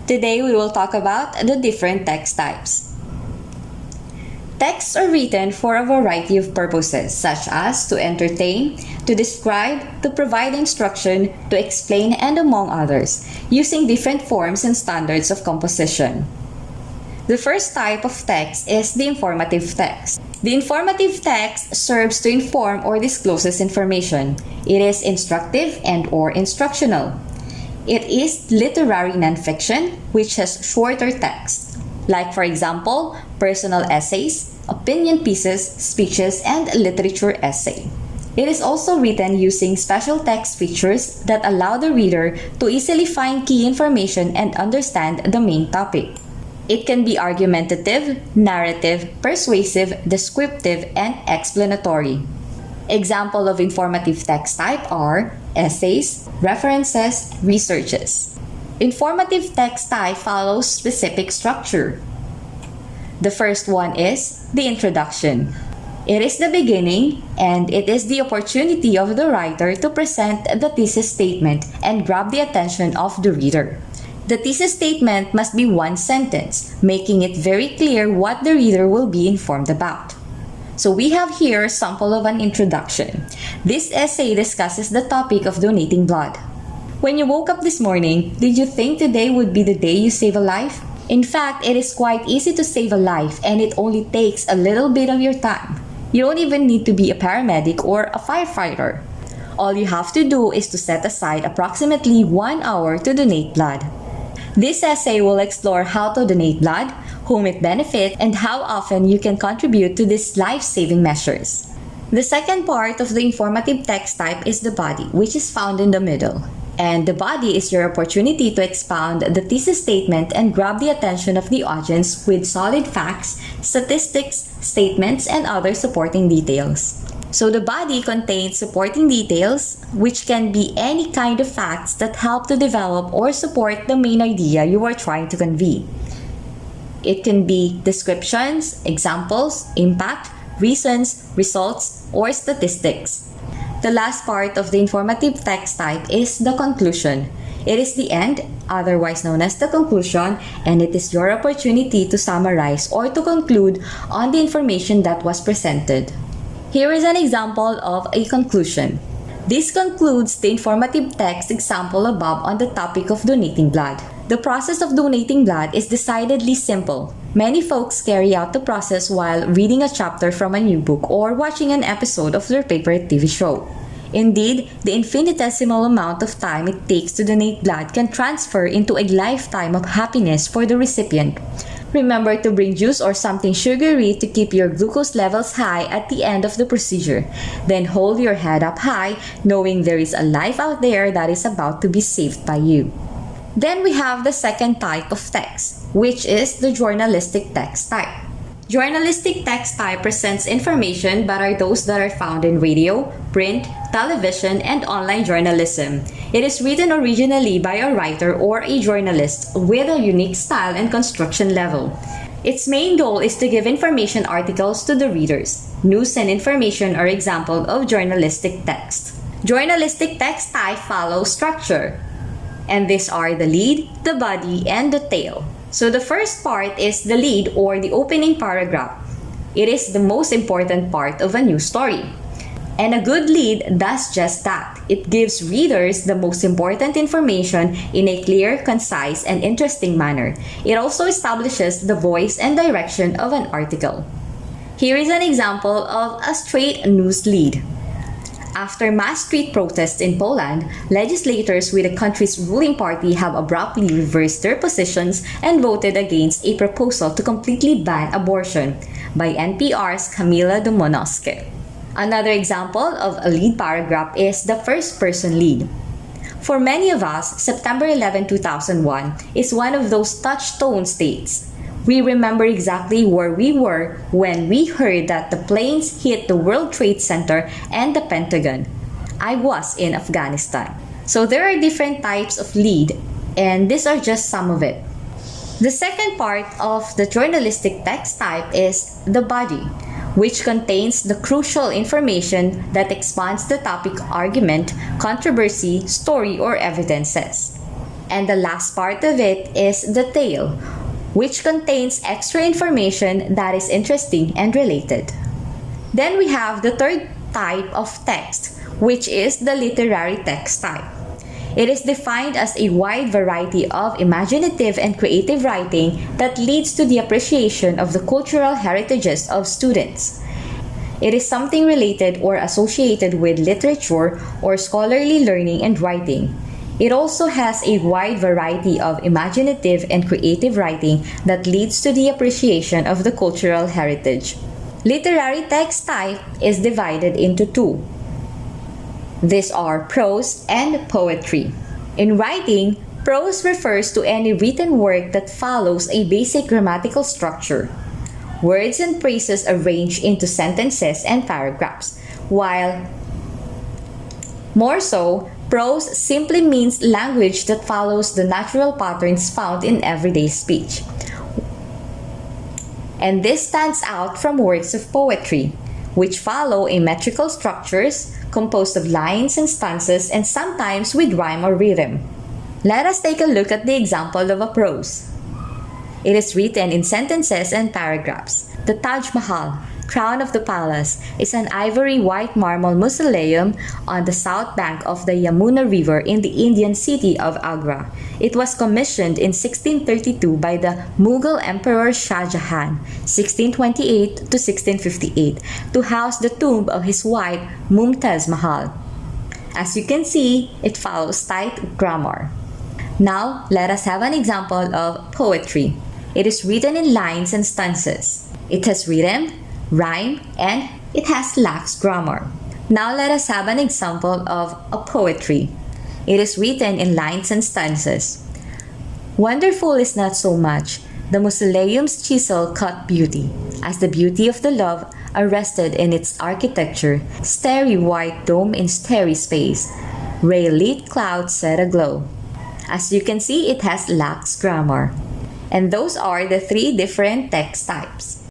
Today we will talk about the different text types. Texts are written for a variety of purposes, such as to entertain, to describe, to provide instruction, to explain, and among others, using different forms and standards of composition. The first type of text is the informative text. The informative text serves to inform or discloses information. It is instructive and/or instructional. It is literary nonfiction, which has shorter text, like for example, personal essays, opinion pieces, speeches, and literature essay. It is also written using special text features that allow the reader to easily find key information and understand the main topic. It can be argumentative, narrative, persuasive, descriptive, and explanatory. Examples of informative text type are essays, references, researches. Informative text type follows specific structure. The first one is the introduction. It is the beginning, and it is the opportunity of the writer to present the thesis statement and grab the attention of the reader. The thesis statement must be one sentence, making it very clear what the reader will be informed about. So we have here a sample of an introduction. This essay discusses the topic of donating blood. When you woke up this morning, did you think today would be the day you save a life? In fact, it is quite easy to save a life, and it only takes a little bit of your time. You don't even need to be a paramedic or a firefighter. All you have to do is to set aside approximately 1 hour to donate blood. This essay will explore how to donate blood, whom it benefits, and how often you can contribute to these life-saving measures. The second part of the informative text type is the body, which is found in the middle. And the body is your opportunity to expound the thesis statement and grab the attention of the audience with solid facts, statistics, statements, and other supporting details. So the body contains supporting details, which can be any kind of facts that help to develop or support the main idea you are trying to convey. It can be descriptions, examples, impact, reasons, results, or statistics. The last part of the informative text type is the conclusion. It is the end, otherwise known as the conclusion, and it is your opportunity to summarize or to conclude on the information that was presented. Here is an example of a conclusion. This concludes the informative text example above on the topic of donating blood. The process of donating blood is decidedly simple. Many folks carry out the process while reading a chapter from a new book or watching an episode of their favorite TV show. Indeed, the infinitesimal amount of time it takes to donate blood can transfer into a lifetime of happiness for the recipient. Remember to bring juice or something sugary to keep your glucose levels high at the end of the procedure. Then hold your head up high, knowing there is a life out there that is about to be saved by you. Then we have the second type of text, which is the journalistic text type. Journalistic text type presents information but are those that are found in radio, print, television, and online journalism. It is written originally by a writer or a journalist with a unique style and construction level. Its main goal is to give information articles to the readers. News and information are examples of journalistic text. Journalistic text type follows structure. And these are the lead, the body, and the tail. So the first part is the lead or the opening paragraph. It is the most important part of a news story. And a good lead does just that. It gives readers the most important information in a clear, concise, and interesting manner. It also establishes the voice and direction of an article. Here is an example of a straight news lead. After mass street protests in Poland, legislators with the country's ruling party have abruptly reversed their positions and voted against a proposal to completely ban abortion by NPR's Camila Domonoske. Another example of a lead paragraph is the first-person lead. For many of us, September 11, 2001 is one of those touchstone dates. We remember exactly where we were when we heard that the planes hit the World Trade Center and the Pentagon. I was in Afghanistan. So there are different types of lead, and these are just some of it. The second part of the journalistic text type is the body, which contains the crucial information that expands the topic, argument, controversy, story, or evidences. And the last part of it is the tail, which contains extra information that is interesting and related. Then we have the third type of text, which is the literary text type. It is defined as a wide variety of imaginative and creative writing that leads to the appreciation of the cultural heritages of students. It is something related or associated with literature or scholarly learning and writing. It also has a wide variety of imaginative and creative writing that leads to the appreciation of the cultural heritage. Literary text type is divided into two. These are prose and poetry. In writing, prose refers to any written work that follows a basic grammatical structure. Words and phrases arranged into sentences and paragraphs, while more so, prose simply means language that follows the natural patterns found in everyday speech. And this stands out from works of poetry, which follow a metrical structures composed of lines and stanzas and sometimes with rhyme or rhythm. Let us take a look at the example of a prose. It is written in sentences and paragraphs. The Taj Mahal, crown of the palace, is an ivory white marble mausoleum on the south bank of the Yamuna River in the Indian city of Agra. It was commissioned in 1632 by the Mughal Emperor Shah Jahan, 1628 to 1658, to house the tomb of his wife Mumtaz Mahal. As you can see, it follows tight grammar. Now, let us have an example of poetry. It is written in lines and stanzas. It has rhythm, rhyme, and it has lax grammar. Now let us have an example of a poetry. It is written in lines and stanzas. Wonderful is not so much the mausoleum's chisel-cut beauty, as the beauty of the love arrested in its architecture, starry white dome in starry space, ray-lit clouds set aglow. As you can see, it has lax grammar. And those are the three different text types.